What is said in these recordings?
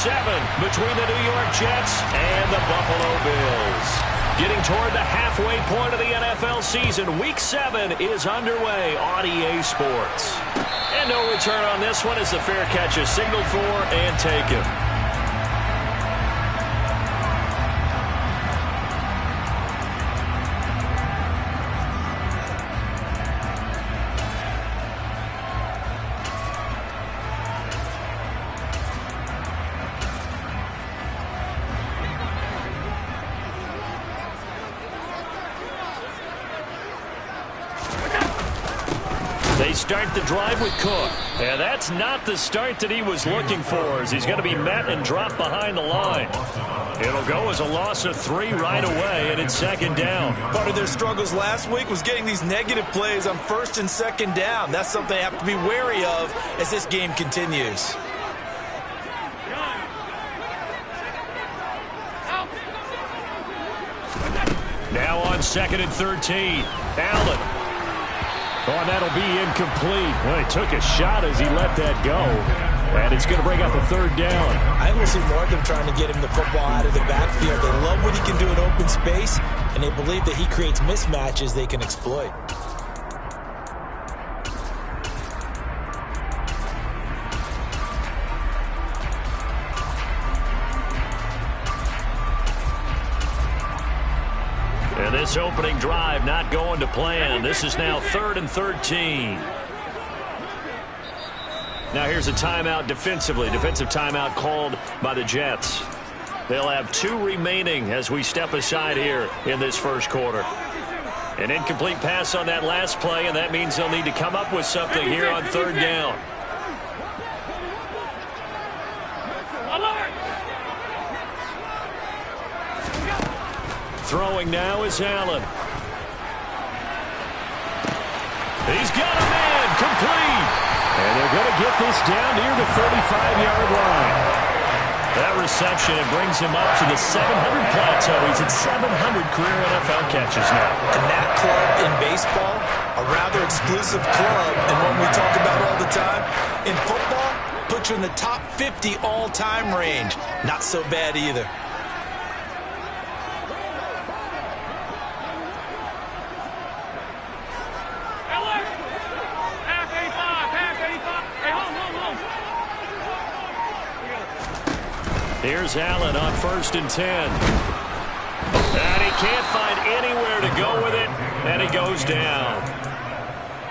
between the New York Jets and the Buffalo Bills. Getting toward the halfway point of the NFL season, Week 7 is underway on EA Sports. And no return on this one as the fair catch is signaled for and taken. They start the drive with Cook. And that's not the start that he was looking for, as he's going to be met and dropped behind the line. It'll go as a loss of 3 right away, and it's second down. Part of their struggles last week was getting these negative plays on first and second down. That's something they have to be wary of as this game continues. Now on 2nd and 13. Allen. Oh, and that'll be incomplete. Well, he took a shot as he let that go. And it's going to bring up a 3rd down. I think we'll see more of them trying to get him the football out of the backfield. They love what he can do in open space, and they believe that he creates mismatches they can exploit. And this opening drive not going to plan. This is now 3rd and 13. Now here's a timeout defensively. Defensive timeout called by the Jets. They'll have 2 remaining as we step aside here in this first quarter. An incomplete pass on that last play, and that means they'll need to come up with something here on 3rd down. Throwing now is Allen. He's got a man, complete. And they're going to get this down near the 35-yard line. That reception, it brings him up to the 700 plateau. He's at 700 career NFL catches now. And that club in baseball, a rather exclusive club, and one we talk about all the time. In football, puts you in the top 50 all-time range. Not so bad either. Here's Allen on 1st and 10. And he can't find anywhere to go with it, and he goes down.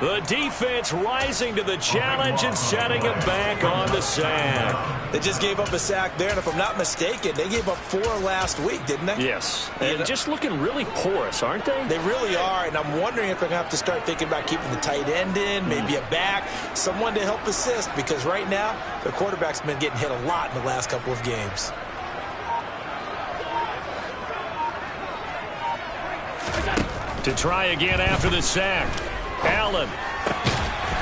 The defense rising to the challenge and setting him back on the sack. They just gave up a sack there, and if I'm not mistaken, they gave up 4 last week, didn't they? Yes, and just looking really porous, aren't they? They really are, and I'm wondering if they're going to have to start thinking about keeping the tight end in, maybe a back, someone to help assist, because right now, their quarterback's been getting hit a lot in the last couple of games. To try again after the sack. Allen.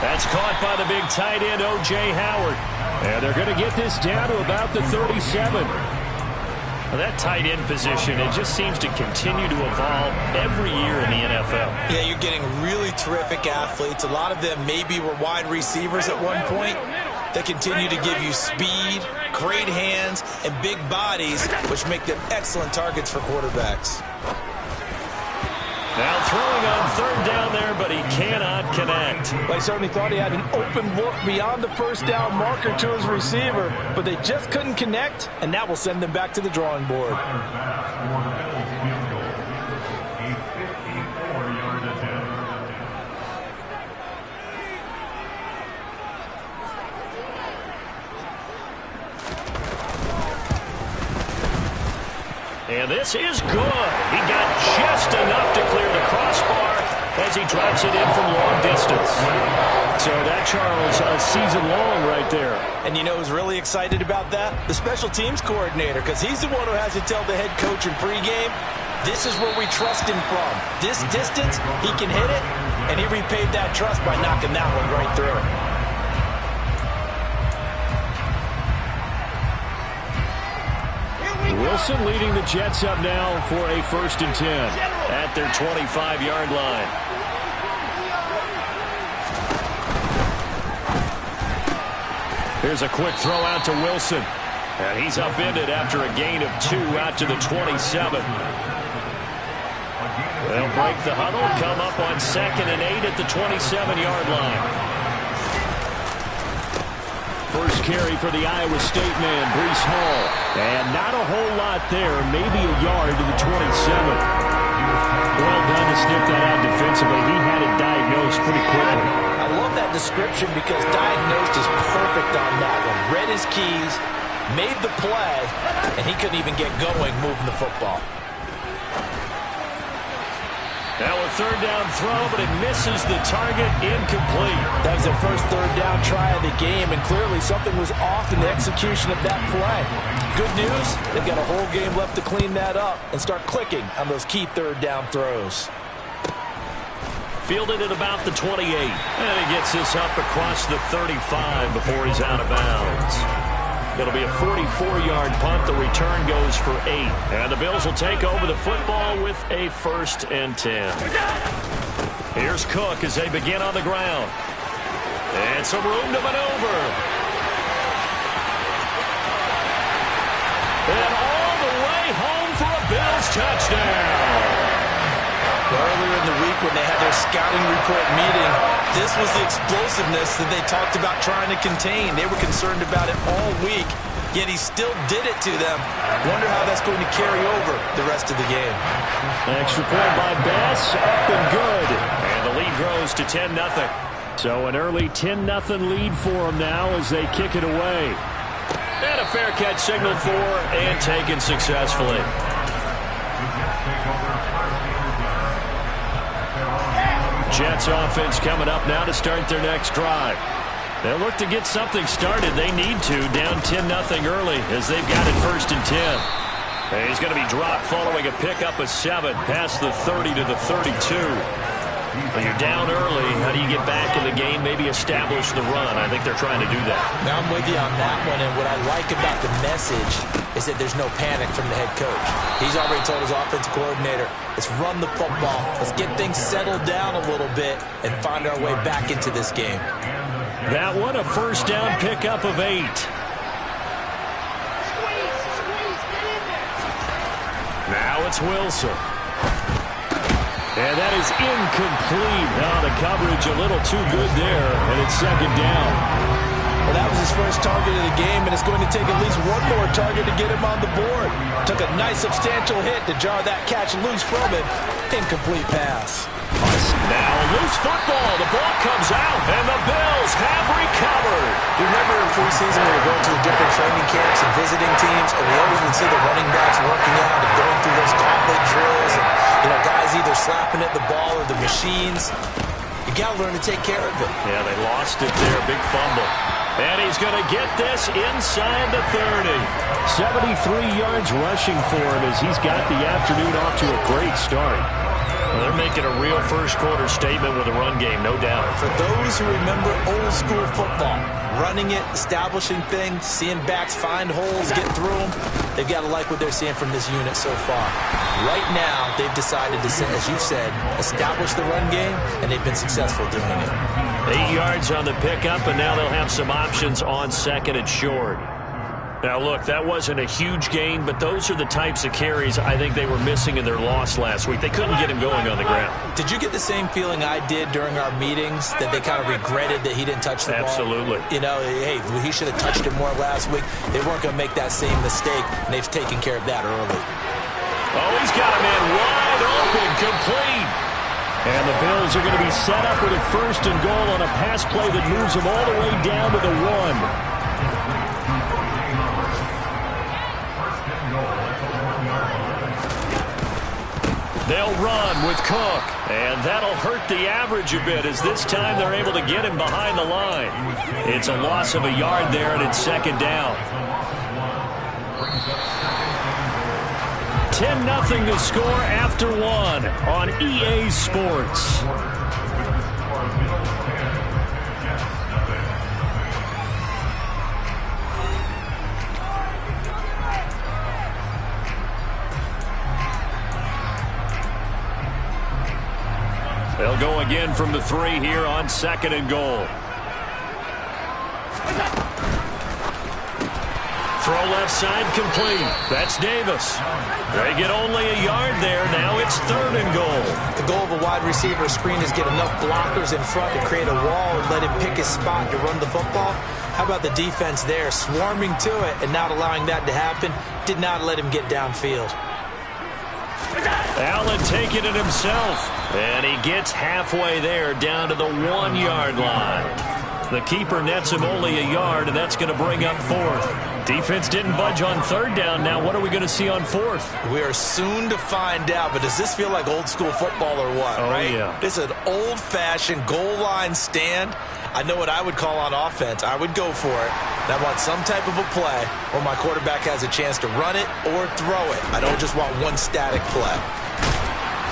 That's caught by the big tight end, O.J. Howard. And they're going to get this down to about the 37. Well, that tight end position, it just seems to continue to evolve every year in the NFL. Yeah, you're getting really terrific athletes. A lot of them maybe were wide receivers at one point. They continue to give you speed, great hands, and big bodies, which make them excellent targets for quarterbacks. Now throwing on 3rd down there, but he cannot connect. They certainly thought he had an open look beyond the 1st down marker to his receiver, but they just couldn't connect, and that will send them back to the drawing board. And this is good. He got just enough to clear the crossbar as he drops it in from long distance. So that, Charles, a season long right there. And you know who's really excited about that? The special teams coordinator, because he's the one who has to tell the head coach in pregame, this is where we trust him from. This distance, he can hit it, and he repaid that trust by knocking that one right through. Wilson leading the Jets up now for a 1st and 10 at their 25-yard line. Here's a quick throw out to Wilson. And he's upended after a gain of 2 out to the 27. They'll break the huddle, come up on 2nd and 8 at the 27-yard line. First carry for the Iowa State man, Breece Hall. And not a whole lot there, maybe a yard to the 27. Well done to sniff that out defensively. He had it diagnosed pretty quickly. I love that description because diagnosed is perfect on that one. Read his keys, made the play, and he couldn't even get going moving the football. Now a 3rd down throw, but it misses the target, incomplete. That was their first 3rd down try of the game, and clearly something was off in the execution of that play. Good news, they've got a whole game left to clean that up and start clicking on those key 3rd down throws. Fielded at about the 28, and he gets this up across the 35 before he's out of bounds. It'll be a 44-yard punt. The return goes for 8. And the Bills will take over the football with a 1st and 10. Here's Cook as they begin on the ground. And some room to maneuver. And all the way home for a Bills touchdown. Earlier in the week when they had their scouting report meeting, this was the explosiveness that they talked about trying to contain. They were concerned about it all week, yet he still did it to them. Wonder how that's going to carry over the rest of the game. Extra point by Bass, up and good. And the lead grows to 10-0. So an early 10-0 lead for them now as they kick it away. And a fair catch signaled for and taken successfully. Jets offense coming up now to start their next drive. They'll look to get something started. They need to, down 10-0 early as they've got it 1st and 10. And he's going to be dropped following a pickup of 7 past the 30 to the 32. When you're down early, how do you get back in the game, maybe establish the run? I think they're trying to do that. Now I'm with you on that one, and what I like about the message is that there's no panic from the head coach. He's already told his offensive coordinator, let's run the football, let's get things settled down a little bit and find our way back into this game. That one, a 1st down pickup of 8. Now it's Wilson. And that is incomplete. Now the coverage a little too good there, and it's 2nd down. Well, that was his first target of the game, and it's going to take at least one more target to get him on the board. Took a nice substantial hit to jar that catch loose from him. Incomplete pass. Now a loose football. The ball comes out, and the Bills have recovered. You remember in preseason when we were going to the different training camps and visiting teams, and we always would see the running backs working out and going through those gauntlet drills, and guys either slapping at the ball or the machines. You got to learn to take care of it. Yeah, they lost it there. Big fumble. And he's going to get this inside the 30. 73 yards rushing for him as he's got the afternoon off to a great start. Well, they're making a real first-quarter statement with a run game, no doubt. For those who remember old-school football, running it, establishing things, seeing backs find holes, get through them, they've got to like what they're seeing from this unit so far. Right now, they've decided to, as you said, establish the run game, and they've been successful doing it. 8 yards on the pickup, and now they'll have some options on 2nd and short. Now, look, that wasn't a huge gain, but those are the types of carries I think they were missing in their loss last week. They couldn't get him going on the ground. Did you get the same feeling I did during our meetings, that they kind of regretted that he didn't touch the ball? Absolutely. Hey, he should have touched it more last week. They weren't going to make that same mistake, and they've taken care of that early. Oh, he's got a man wide open, complete. And the Bills are going to be set up with a 1st and goal on a pass play that moves them all the way down to the 1. They'll run with Cook, and that'll hurt the average a bit as this time they're able to get him behind the line. It's a loss of a yard there, and it's 2nd down. 10-0 to score after 1 on EA Sports. They'll go again from the 3 here on 2nd and goal. Throw left side complete. That's Davis. They get only a yard there. Now it's 3rd and goal. The goal of a wide receiver screen is get enough blockers in front to create a wall and let him pick his spot to run the football. How about the defense there, swarming to it and not allowing that to happen? Did not let him get downfield. Allen taking it himself. And he gets halfway there, down to the 1-yard line. The keeper nets him only a yard, and that's going to bring up 4th. Defense didn't budge on 3rd down. Now what are we going to see on 4th? We are soon to find out, but does this feel like old school football or what, right? Yeah. This is an old-fashioned goal line stand. I know what I would call on offense. I would go for it. And I want some type of a play where my quarterback has a chance to run it or throw it. I don't just want one static play.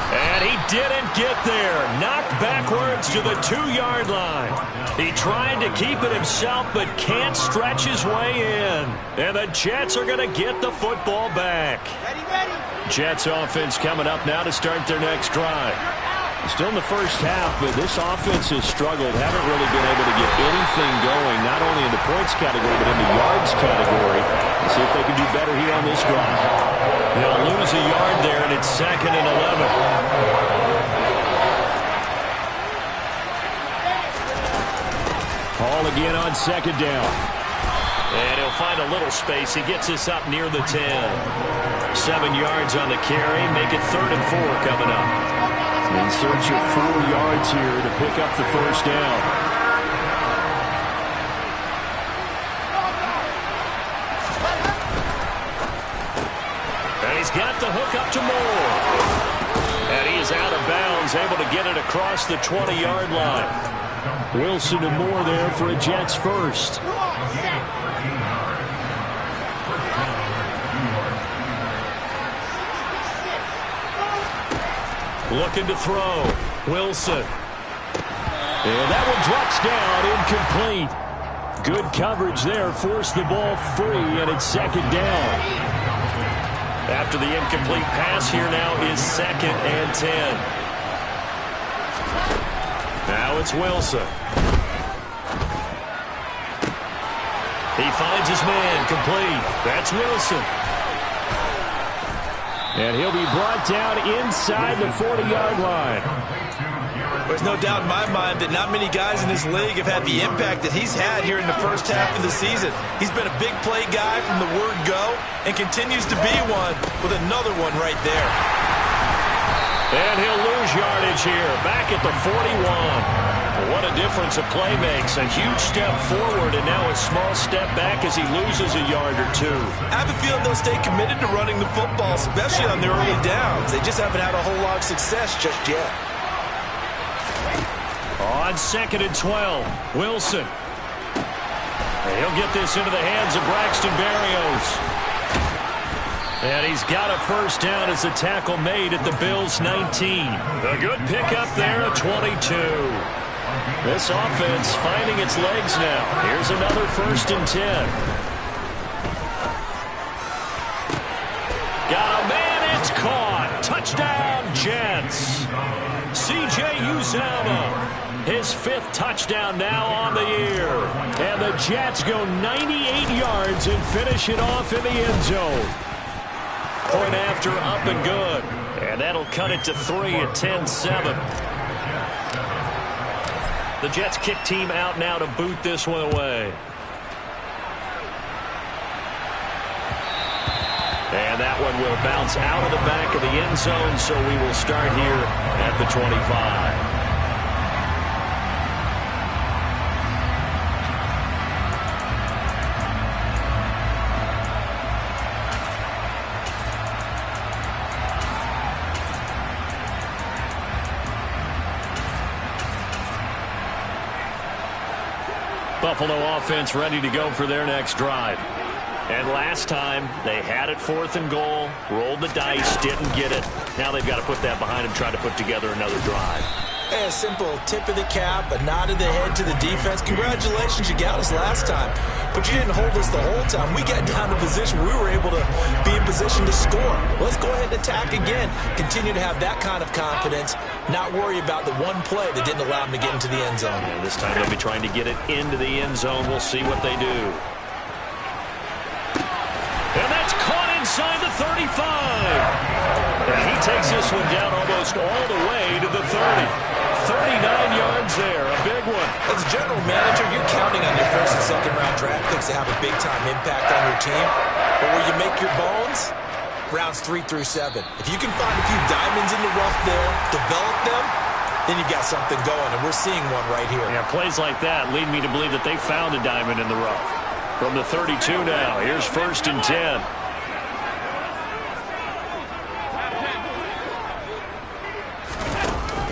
And he didn't get there. Knocked backwards to the 2-yard line. He tried to keep it himself, but can't stretch his way in. And the Jets are going to get the football back. Jets offense coming up now to start their next drive. Still in the first half, but this offense has struggled. Haven't really been able to get anything going, not only in the points category, but in the yards category. Let's see if they can do better here on this drive. They'll lose a yard there, and it's 2nd and 11. Hall again on 2nd down. And he'll find a little space. He gets us up near the 10. 7 yards on the carry. Make it 3rd and 4 coming up. In search of 4 yards here to pick up the first down. And he's got the hook up to Moore. And he is out of bounds, able to get it across the 20-yard line. Wilson and Moore there for a Jets first. Looking to throw. Wilson. And that one drops down, incomplete. Good coverage there. Forced the ball free, and it's 2nd down. After the incomplete pass, here now is 2nd and 10. Now it's Wilson. He finds his man, complete. That's Wilson. And he'll be brought down inside the 40-yard line. There's no doubt in my mind that not many guys in this league have had the impact that he's had here in the first half of the season. He's been a big play guy from the word go and continues to be one with another one right there. And he'll lose yardage here, back at the 41. What a difference a play makes. A huge step forward and now a small step back as he loses a yard or 2. I have a feeling they'll stay committed to running the football, especially on their early downs. They just haven't had a whole lot of success just yet. On 2nd and 12, Wilson. And he'll get this into the hands of Braxton Berrios. And he's got a first down as the tackle made at the Bills' 19. A good pickup there at 22. This offense finding its legs now. Here's another 1st and 10. Got a man, it's caught. Touchdown, Jets. C.J. Uzomah, his 5th touchdown now on the year. And the Jets go 98 yards and finish it off in the end zone. Point after, up and good. And that'll cut it to 3 at 10-7. The Jets kick team out now to boot this one away. And that one will bounce out of the back of the end zone, so we will start here at the 25. Buffalo offense ready to go for their next drive. And last time, they had it 4th and goal, rolled the dice, didn't get it. Now they've got to put that behind them, try to put together another drive. A simple tip of the cap, a nod of the head to the defense. Congratulations, you got us last time. But you didn't hold us the whole time. We got down to position where we were able to be in position to score. Let's go ahead and attack again. Continue to have that kind of confidence, not worry about the one play that didn't allow them to get into the end zone. And this time they'll be trying to get it into the end zone. We'll see what they do. inside the 35. And he takes this one down almost all the way to the 30. 39 yards there, a big one. As a general manager, you're counting on your first and second round draft picks to have a big-time impact on your team. But where you make your bones, rounds 3 through 7. If you can find a few diamonds in the rough there, develop them, then you've got something going, and we're seeing one right here. Yeah, plays like that lead me to believe that they found a diamond in the rough. From the 32 now, here's 1st and 10.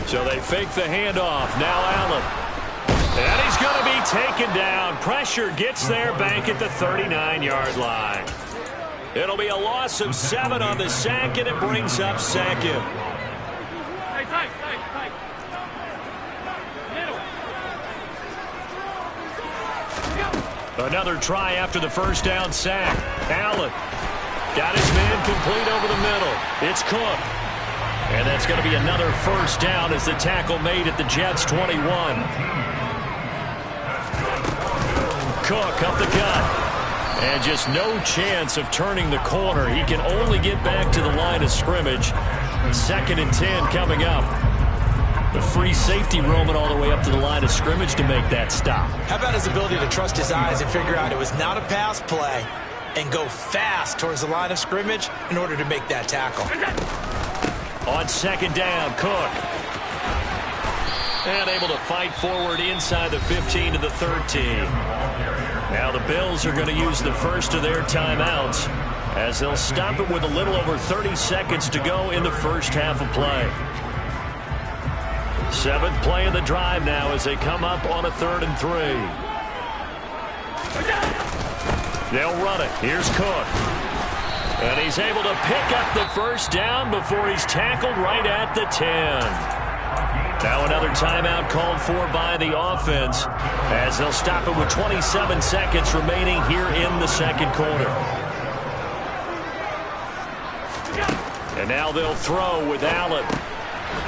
So they fake the handoff. Now Allen. And he's going to be taken down. Pressure gets there back at the 39-yard line. It'll be a loss of 7 on the sack, and it brings up 2nd. Another try after the first down sack. Allen got his man complete over the middle. It's Cook. And that's going to be another first down as the tackle made at the Jets' 21. Cook up the gut. And just no chance of turning the corner. He can only get back to the line of scrimmage. 2nd and 10 coming up. The free safety roaming all the way up to the line of scrimmage to make that stop. How about his ability to trust his eyes and figure out it was not a pass play and go fast towards the line of scrimmage in order to make that tackle. On 2nd down, Cook. And able to fight forward inside the 15 to the 13. Now the Bills are going to use the first of their timeouts as they'll stop it with a little over 30 seconds to go in the first half of play. 7th play of the drive now as they come up on a 3rd and 3. They'll run it. Here's Cook. And he's able to pick up the first down before he's tackled right at the 10. Now another timeout called for by the offense as they'll stop it with 27 seconds remaining here in the 2nd quarter. And now they'll throw with Allen.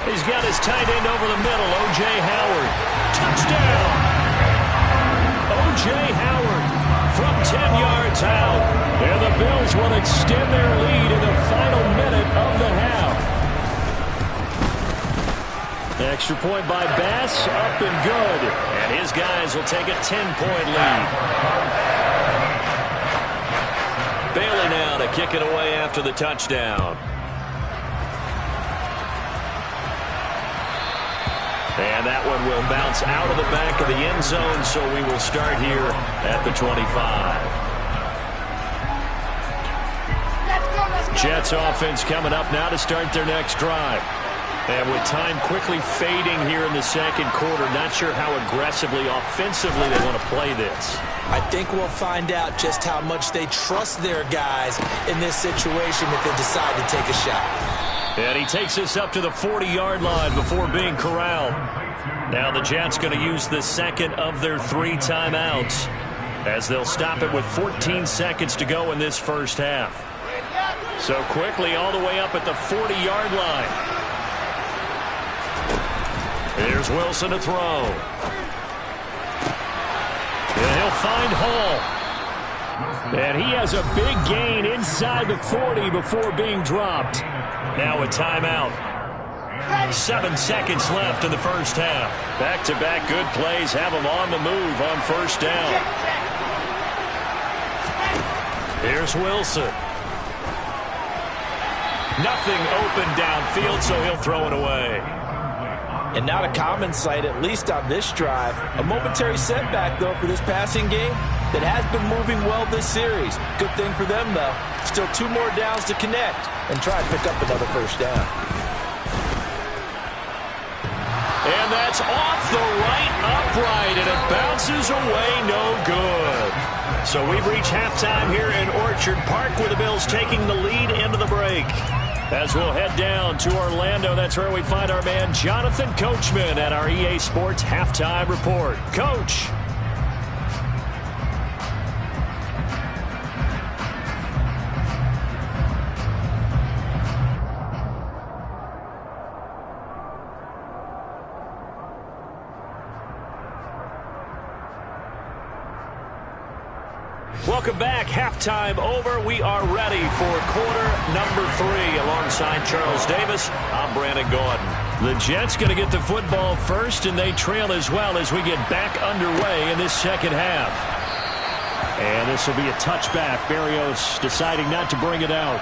He's got his tight end over the middle, O.J. Howard. Touchdown! O.J. Howard from 10 yards out. And the Bills will extend their lead in the final minute of the half. Extra point by Bass, up and good. And his guys will take a 10-point lead. Bailey now to kick it away after the touchdown. And that one will bounce out of the back of the end zone, so we will start here at the 25. Jets offense coming up now to start their next drive. And with time quickly fading here in the 2nd quarter, not sure how aggressively, offensively they want to play this. I think we'll find out just how much they trust their guys in this situation if they decide to take a shot. And he takes this up to the 40-yard line before being corralled. Now the Jets going to use the 2nd of their 3 timeouts as they'll stop it with 14 seconds to go in this first half. So quickly all the way up at the 40-yard line. Here's Wilson to throw. And he'll find Hall. And he has a big gain inside the 40 before being dropped. Now a timeout. 7 seconds left in the first half. Back-to-back good plays have them on the move on first down. Here's Wilson. Nothing open downfield, so he'll throw it away. And not a common sight, at least on this drive. A momentary setback, though, for this passing game that has been moving well this series. Good thing for them, though. Still 2 more downs to connect and try and pick up another first down. And that's off the right upright, and it bounces away no good. So we've reached halftime here in Orchard Park with the Bills taking the lead into the break. As we'll head down to Orlando, that's where we find our man Jonathan Coachman at our EA Sports Halftime Report. Coach. Welcome back. Halftime over. We are ready for quarter number 3. Alongside Charles Davis, I'm Brandon Gaudin. The Jets going to get the football first, and they trail as well as we get back underway in this second half. And this will be a touchback. Berrios deciding not to bring it out.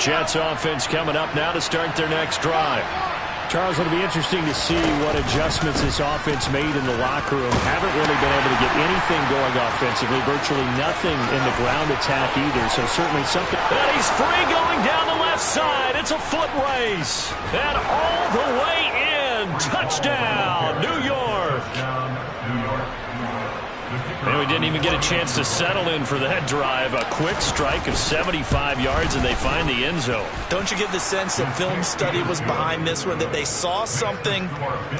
Jets offense coming up now to start their next drive. Charles, it'll be interesting to see what adjustments this offense made in the locker room. Haven't really been able to get anything going offensively. Virtually nothing in the ground attack either. So certainly something. And he's free going down the left side. It's a foot race. And all the way in. Touchdown, New York. And we didn't even get a chance to settle in for that drive. A quick strike of 75 yards, and they find the end zone. Don't you get the sense that film study was behind this one, that they saw something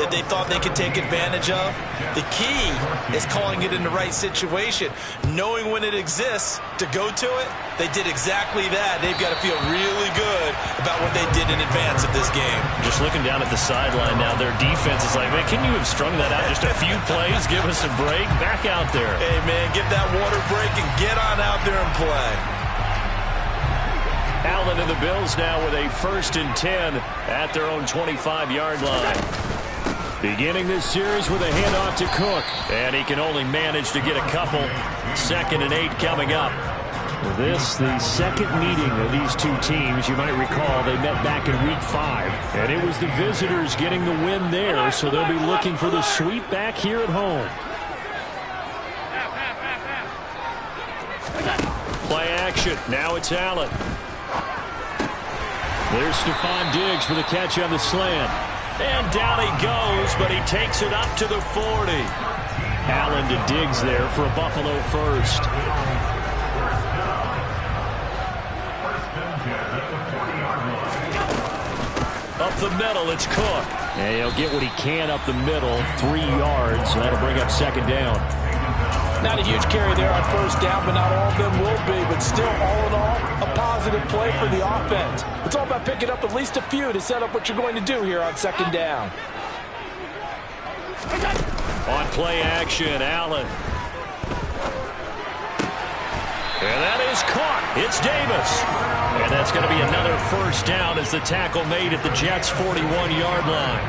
that they thought they could take advantage of? The key is calling it in the right situation, knowing when it exists to go to it. They did exactly that. They've got to feel really good about what they did in advance of this game. Just looking down at the sideline now, their defense is like, man, can you have strung that out just a few plays? Give us a break. Back out there. Hey, man, get that water break and get on out there and play. Allen and the Bills now with a 1st and 10 at their own 25-yard line. Beginning this series with a handoff to Cook. And he can only manage to get a couple. 2nd and 8 coming up. This, the second meeting of these two teams. You might recall they met back in Week 5. And it was the visitors getting the win there, so they'll be looking for the sweep back here at home. Play action. Now it's Allen. There's Stephon Diggs for the catch on the slant. And down he goes, but he takes it up to the 40. Allen to Diggs there for a Buffalo first. Up the middle, it's Cook. And he'll get what he can up the middle, 3 yards. And that'll bring up 2nd down. Not a huge carry there on 1st down, but not all of them will be. But still, all in all, a positive play for the offense. It's all about picking up at least a few to set up what you're going to do here on 2nd down. On play action, Allen. And that is caught. It's Davis. And that's going to be another 1st down as the tackle made at the Jets' 41-yard line.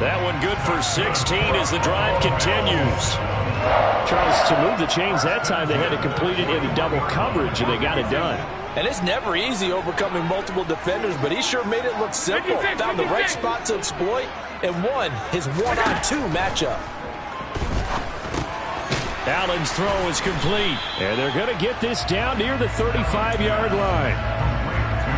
That one good for 16 as the drive continues. Charles, to move the chains that time, they had to complete it in double coverage, and they got it done. And it's never easy overcoming multiple defenders, but he sure made it look simple. Found the right spot to exploit and won his 1-on-2 matchup. Allen's throw is complete, and they're going to get this down near the 35-yard line.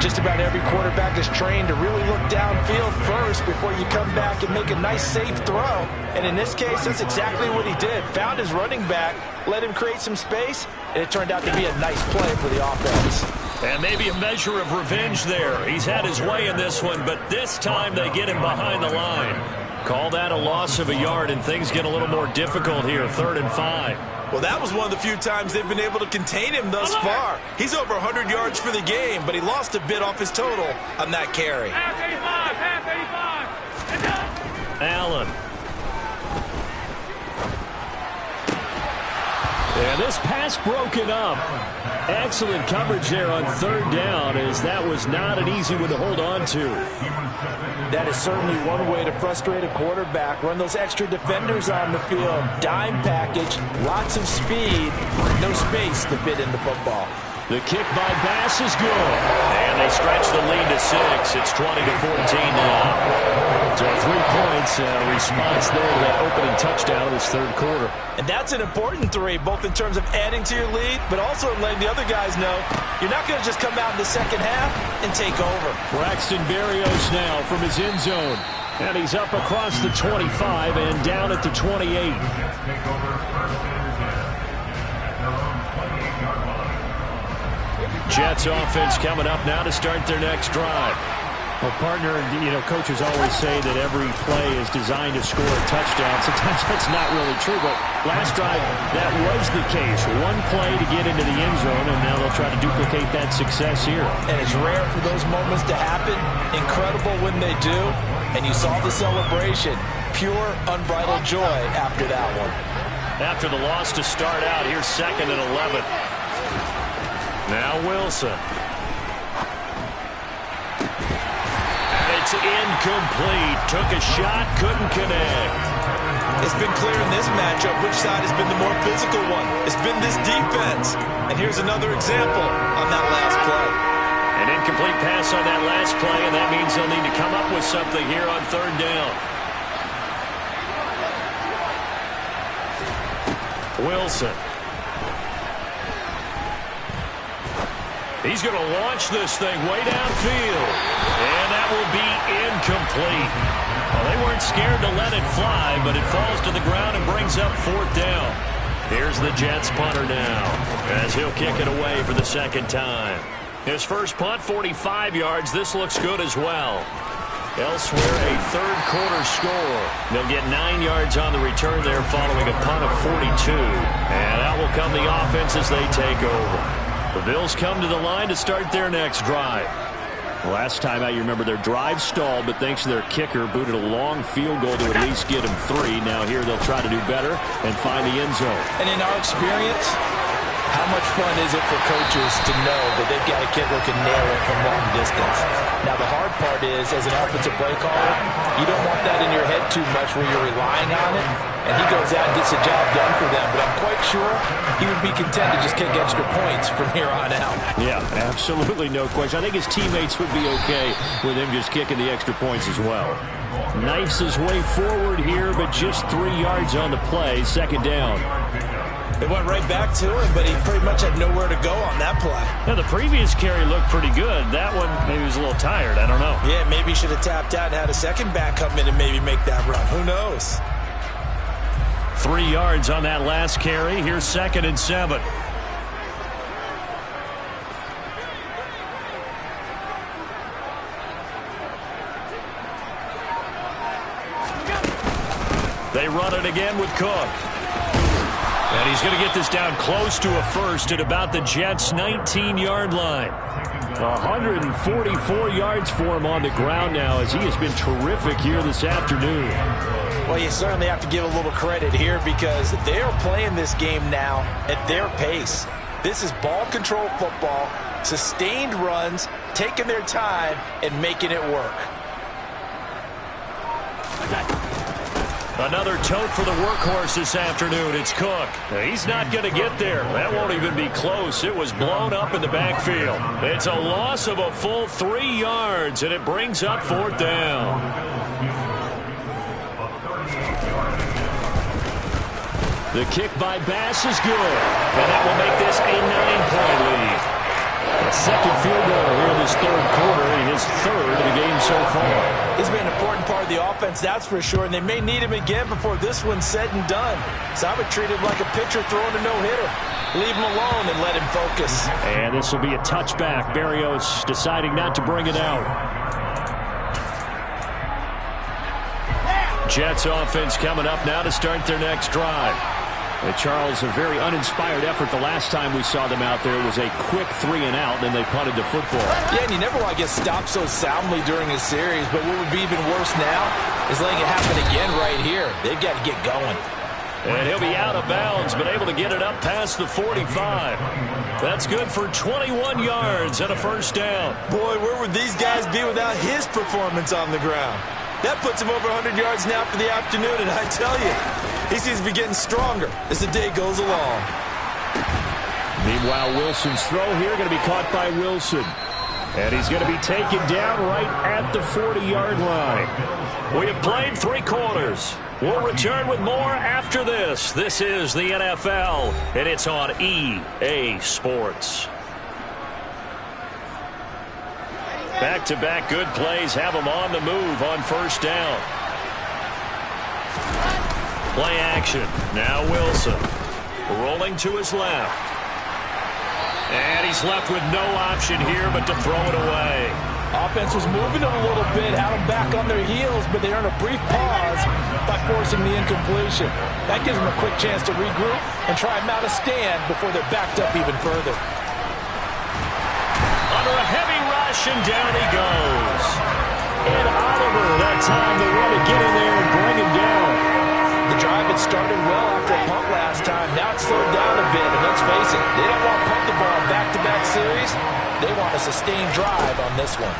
Just about every quarterback is trained to really look downfield first before you come back and make a nice, safe throw. And in this case, that's exactly what he did. Found his running back, let him create some space, and it turned out to be a nice play for the offense. And maybe a measure of revenge there. He's had his way in this one, but this time they get him behind the line. Call that a loss of a yard, and things get a little more difficult here, 3rd and 5. Well, that was one of the few times they've been able to contain him thus far. He's over 100 yards for the game, but he lost a bit off his total on that carry. Allen. And this pass broken up. Excellent coverage there on 3rd down, as that was not an easy one to hold on to. That is certainly one way to frustrate a quarterback. Run those extra defenders on the field. Dime package, lots of speed, no space to fit in the football. The kick by Bass is good. And they stretch the lead to 6. It's 20-14 now. So 3 points, response there to that opening touchdown of this 3rd quarter. And that's an important 3, both in terms of adding to your lead, but also in letting the other guys know you're not going to just come out in the second half and take over. Braxton Berrios now from his end zone. And he's up across the 25 and down at the 28. Jets offense coming up now to start their next drive. Well, partner, coaches always say that every play is designed to score a touchdown. Sometimes that's not really true, but last drive, that was the case. One play to get into the end zone, and now they'll try to duplicate that success here. And it's rare for those moments to happen. Incredible when they do. And you saw the celebration. Pure, unbridled joy after that one. after the loss to start out. Here's 2nd and 11. Now Wilson. And it's incomplete. Took a shot, couldn't connect. It's been clear in this matchup which side has been the more physical one. It's been this defense. And here's another example on that last play. An incomplete pass on that last play, and that means they'll need to come up with something here on 3rd down. Wilson. He's going to launch this thing way downfield. And that will be incomplete. Well, they weren't scared to let it fly, but it falls to the ground and brings up 4th down. Here's the Jets punter now, as he'll kick it away for the 2nd time. His first punt, 45 yards. This looks good as well. Elsewhere, a 3rd quarter score. They'll get 9 yards on the return there following a punt of 42. And out will come the offense as they take over. The Bills come to the line to start their next drive. Last time out, you remember their drive stalled, but thanks to their kicker, booted a long field goal to at least get them 3. Now here they'll try to do better and find the end zone. And in our experience, how much fun is it for coaches to know that they've got a kicker who can nail it from long distance? Now, the hard part is, as an offensive play caller, you don't want that in your head too much where you're relying on it, and he goes out and gets the job done for them. But I'm quite sure he would be content to just kick extra points from here on out. Yeah, absolutely no question. I think his teammates would be okay with him just kicking the extra points as well. Knifes his way forward here, but just 3 yards on the play. 2nd down. It went right back to him, but he pretty much had nowhere to go on that play. Now, the previous carry looked pretty good. That one, maybe he was a little tired. I don't know. Yeah, maybe he should have tapped out and had a second back come in and maybe make that run. Who knows? 3 yards on that last carry. Here's 2nd and 7. They run it again with Cook. And he's going to get this down close to a first at about the Jets' 19-yard line. 144 yards for him on the ground now, as he has been terrific here this afternoon. Well, you certainly have to give a little credit here because they are playing this game now at their pace. This is ball control football, sustained runs, taking their time, and making it work. Another tote for the workhorse this afternoon. It's Cook. He's not going to get there. That won't even be close. It was blown up in the backfield. It's a loss of a full 3 yards, and it brings up 4th down. The kick by Bass is good, and that will make this a 9-point lead. A 2nd field goal here in this 3rd quarter, and his 3rd of the game so far. He's been an important part of the offense, that's for sure, and they may need him again before this one's said and done. So I would treat him like a pitcher throwing a no-hitter. Leave him alone and let him focus. And this will be a touchback. Berrios deciding not to bring it out. Jets offense coming up now to start their next drive. Charles, a very uninspired effort the last time we saw them out there. It was a quick 3 and out, then they punted the football. Yeah, and you never want to get stopped so soundly during a series, but what would be even worse now is letting it happen again right here. They've got to get going. And he'll be out of bounds, but able to get it up past the 45. That's good for 21 yards and a 1st down. Boy, where would these guys be without his performance on the ground? That puts him over 100 yards now for the afternoon, and I tell you, he seems to be getting stronger as the day goes along. Meanwhile, Wilson's throw here going to be caught by Wilson. And he's going to be taken down right at the 40-yard line. We have played 3 quarters. We'll return with more after this. This is the NFL, and it's on EA Sports. Back-to-back good plays have them on the move on 1st down. Play action. Now Wilson. Rolling to his left. And he's left with no option here but to throw it away. Offense was moving a little bit, had them back on their heels, but they earned a brief pause by forcing the incompletion. That gives them a quick chance to regroup and try and mount a stand before they're backed up even further. Under a heavy rush, and down he goes. And Oliver, that time they want to get in there and bring him down. The drive had started well after a punt last time. Now it's slowed down a bit, and let's face it, they don't want to punt the ball in back-to-back series. They want a sustained drive on this one.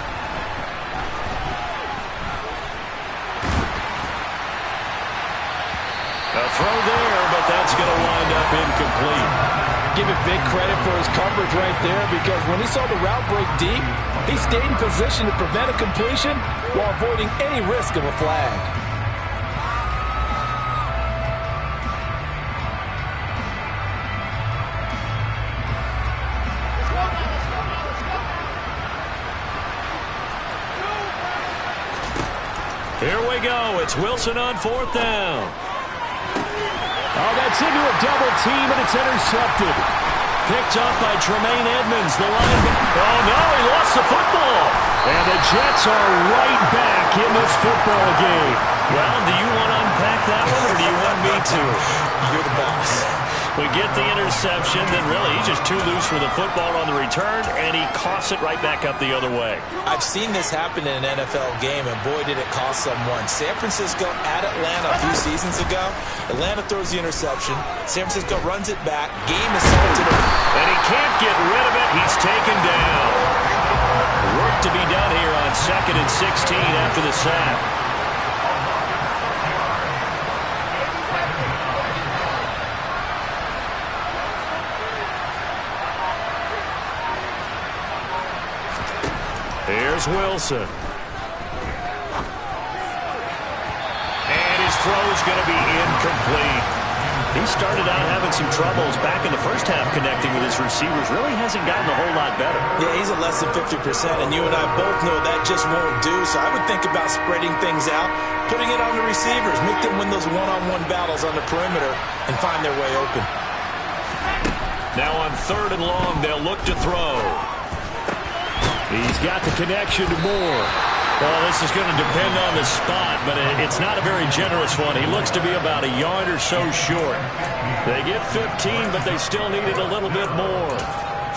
A throw there, but that's going to wind up incomplete. Give it big credit for his coverage right there, because when he saw the route break deep, he stayed in position to prevent a completion while avoiding any risk of a flag. Here we go. It's Wilson on 4th down. Oh, that's into a double team, and it's intercepted. Picked off by Tremaine Edmonds, the linebacker. Oh, no, he lost the football. And the Jets are right back in this football game. Well, do you want to unpack that one, or do you want me to? You're the boss. We get the interception, then really he's just too loose for the football on the return, and he coughs it right back up the other way. I've seen this happen in an NFL game, and boy, did it cost someone. San Francisco at Atlanta a few seasons ago. Atlanta throws the interception. San Francisco runs it back. Game is salted. And he can't get rid of it. He's taken down. Work to be done here on 2nd and 16 after the sack. Here's Wilson. And his throw's going to be incomplete. He started out having some troubles back in the first half connecting with his receivers. Really hasn't gotten a whole lot better. Yeah, he's at less than 50%, and you and I both know that just won't do. So I would think about spreading things out, putting it on the receivers, make them win those one-on-one battles on the perimeter, and find their way open. Now on 3rd and long, they'll look to throw. He's got the connection to Moore. Well, this is going to depend on the spot, but it's not a very generous one. He looks to be about a yard or so short. They get 15, but they still needed a little bit more.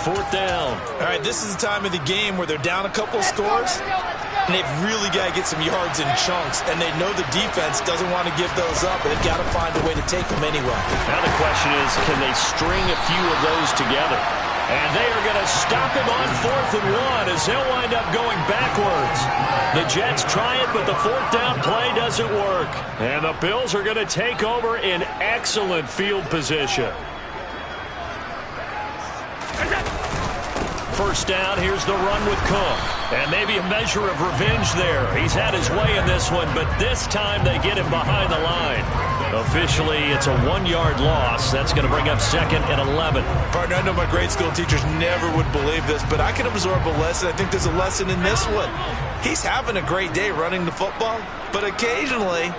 4th down. All right, this is the time of the game where they're down a couple of scores, and they've really got to get some yards in chunks, and they know the defense doesn't want to give those up, but they've got to find a way to take them anyway. Now the question is, can they string a few of those together? And they are going to stop him on 4th and 1 as he'll wind up going backwards. The Jets try it, but the 4th down play doesn't work. And the Bills are going to take over in excellent field position. 1st down, here's the run with Cook. And maybe a measure of revenge there. He's had his way in this one, but this time they get him behind the line. Officially, it's a 1-yard loss. That's going to bring up 2nd and 11. Partner, I know my grade school teachers never would believe this, but I can absorb a lesson. I think there's a lesson in this one. He's having a great day running the football, but occasionally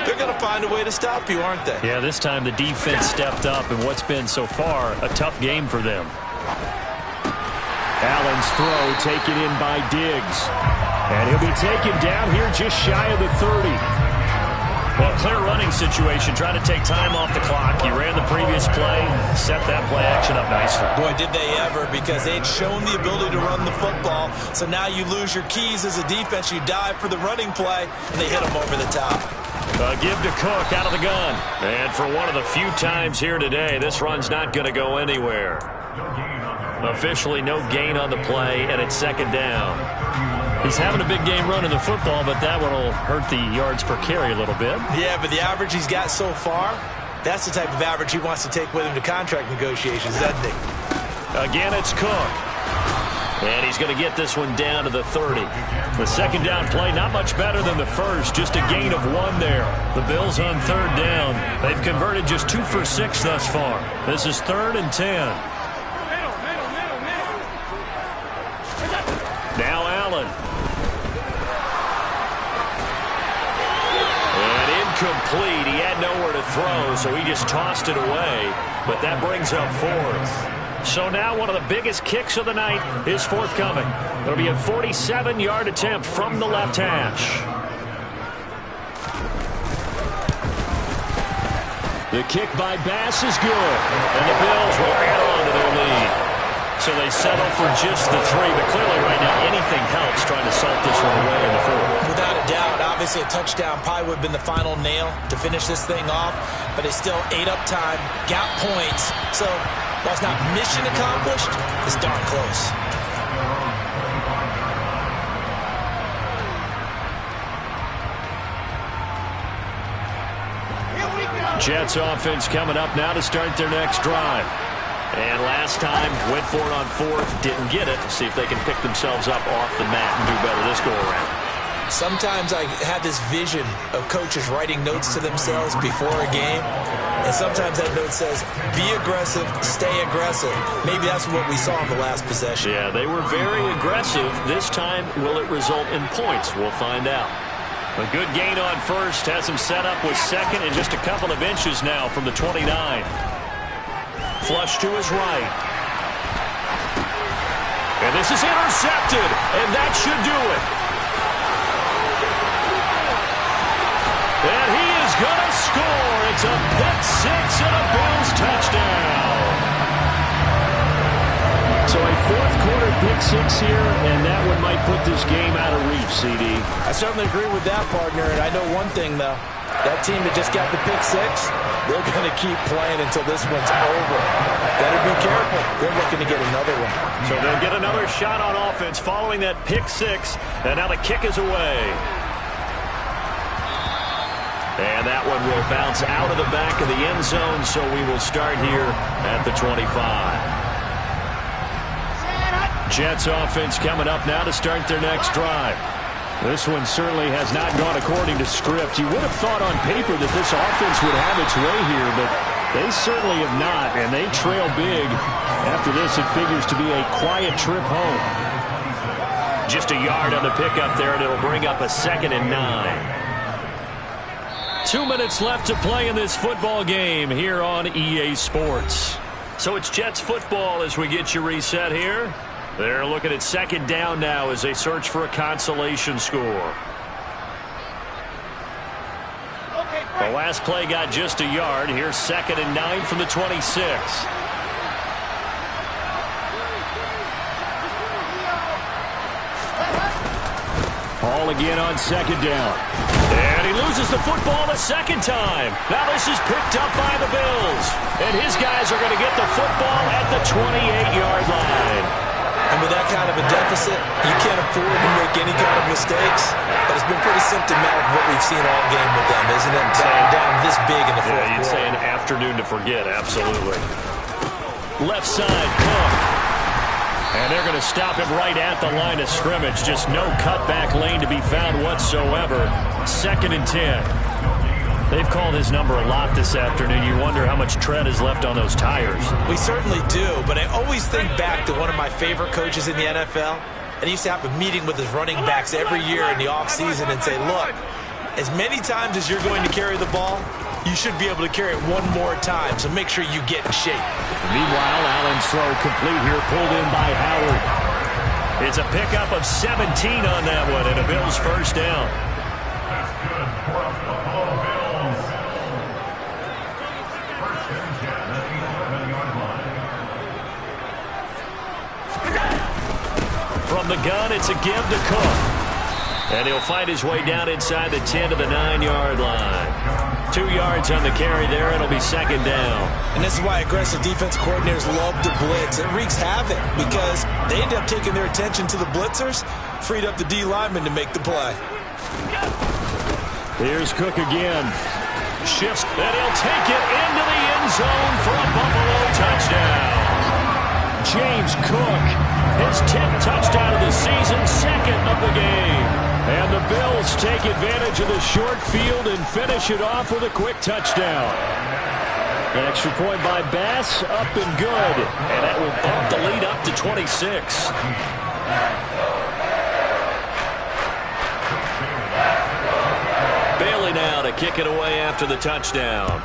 they're going to find a way to stop you, aren't they? Yeah, this time the defense stepped up in what's been so far a tough game for them. Allen's throw taken in by Diggs. And he'll be taken down here just shy of the 30. Well, clear running situation, trying to take time off the clock. He ran the previous play, set that play action up nicely. Boy, did they ever, because they'd shown the ability to run the football. So now you lose your keys as a defense. You dive for the running play, and they hit him over the top. Give to Cook out of the gun. And for one of the few times here today, this run's not going to go anywhere. Officially no gain on the play, and it's 2nd down. He's having a big game running the football, but that one will hurt the yards per carry a little bit. Yeah, but the average he's got so far, that's the type of average he wants to take with him to contract negotiations, doesn't he? Again, it's Cook. And he's going to get this one down to the 30. The 2nd down play, not much better than the first, just a gain of 1 there. The Bills on 3rd down. They've converted just 2 for 6 thus far. This is 3rd and 10. Now Allen. And incomplete. He had nowhere to throw, so he just tossed it away. But that brings up 4th. So now one of the biggest kicks of the night is forthcoming. It'll be a 47-yard attempt from the left hash. The kick by Bass is good. And the Bills will add on to their lead. So they settle for just the 3, but clearly right now anything helps trying to salt this one away in the 4th. Without a doubt, obviously a touchdown probably would have been the final nail to finish this thing off, but it's still ate up time, got points. So while it's not mission accomplished, it's darn close. Jets offense coming up now to start their next drive. And last time, went for it on 4th, didn't get it. See if they can pick themselves up off the mat and do better this go-around. Sometimes I have this vision of coaches writing notes to themselves before a game, and sometimes that note says, be aggressive, stay aggressive. Maybe that's what we saw in the last possession. Yeah, they were very aggressive. This time, will it result in points? We'll find out. A good gain on 1st has him set up with 2nd and just a couple of inches now from the 29. Flush to his right. And this is intercepted, and that should do it. And he is going to score. It's a pick 6 and a Bills touchdown. So a 4th quarter pick 6 here, and that one might put this game out of reach, CD. I certainly agree with that, partner, and I know one thing, though. That team that just got the pick 6, they're going to keep playing until this one's over. Better be careful. They're looking to get another one. So they'll get another shot on offense following that pick 6, and now the kick is away. And that one will bounce out of the back of the end zone, so we will start here at the 25. Jets offense coming up now to start their next drive. This one certainly has not gone according to script. You would have thought on paper that this offense would have its way here, but they certainly have not, and they trail big. After this, it figures to be a quiet trip home. Just a yard on the pickup there, and it'll bring up a 2nd and 9. 2 minutes left to play in this football game here on EA Sports. So it's Jets football as we get you reset here. They're looking at 2nd down now as they search for a consolation score. The last play got just a yard. Here's 2nd and 9 from the 26. Ball again on 2nd down. And he loses the football a 2nd time. Now this is picked up by the Bills. And his guys are going to get the football at the 28-yard line. And with that kind of a deficit, you can't afford to make any kind of mistakes. But it's been pretty symptomatic of what we've seen all game with them, isn't it? Down this big in the 4th quarter. You'd say an afternoon to forget, absolutely. Left side, Cook. And they're going to stop him right at the line of scrimmage. Just no cutback lane to be found whatsoever. 2nd and 10. They've called his number a lot this afternoon. You wonder how much tread is left on those tires. We certainly do, but I always think back to one of my favorite coaches in the NFL. And he used to have a meeting with his running backs every year in the offseason and say, look, as many times as you're going to carry the ball, you should be able to carry it one more time, so make sure you get in shape. Meanwhile, Allen's throw complete here, pulled in by Howard. It's a pickup of 17 on that one, and a Bills 1st down. From the gun, it's a give to Cook. And he'll find his way down inside the 10 to the 9-yard line. 2 yards on the carry there. It'll be 2nd down. And this is why aggressive defense coordinators love to blitz. It wreaks havoc because they end up taking their attention to the blitzers, freed up the D lineman to make the play. Here's Cook again. Shifts, and he'll take it into the end zone for a Buffalo touchdown. James Cook, his 10th touchdown of the season, 2nd of the game. And the Bills take advantage of the short field and finish it off with a quick touchdown. An extra point by Bass, up and good. And that will bump the lead up to 26. Bailey now to kick it away after the touchdown.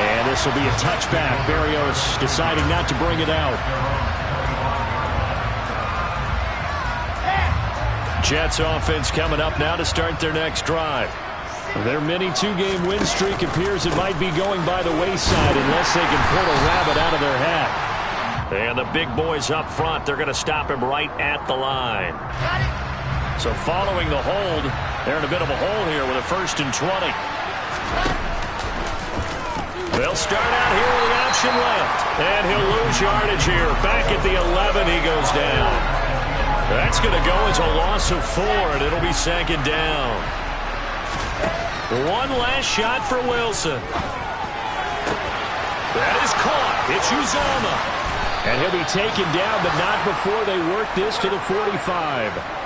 And this will be a touchback. Berrios deciding not to bring it out. Jets offense coming up now to start their next drive. Their mini two-game win streak appears it might be going by the wayside unless they can pull a rabbit out of their hat. And the big boys up front, they're going to stop him right at the line. So following the hold, they're in a bit of a hole here with a 1st and 20. They'll start out here with the option left. And he'll lose yardage here. Back at the 11, he goes down. That's going to go as a loss of 4, and it'll be 2nd down. One last shot for Wilson. That is caught. It's Uzomah. And he'll be taken down, but not before they work this to the 45.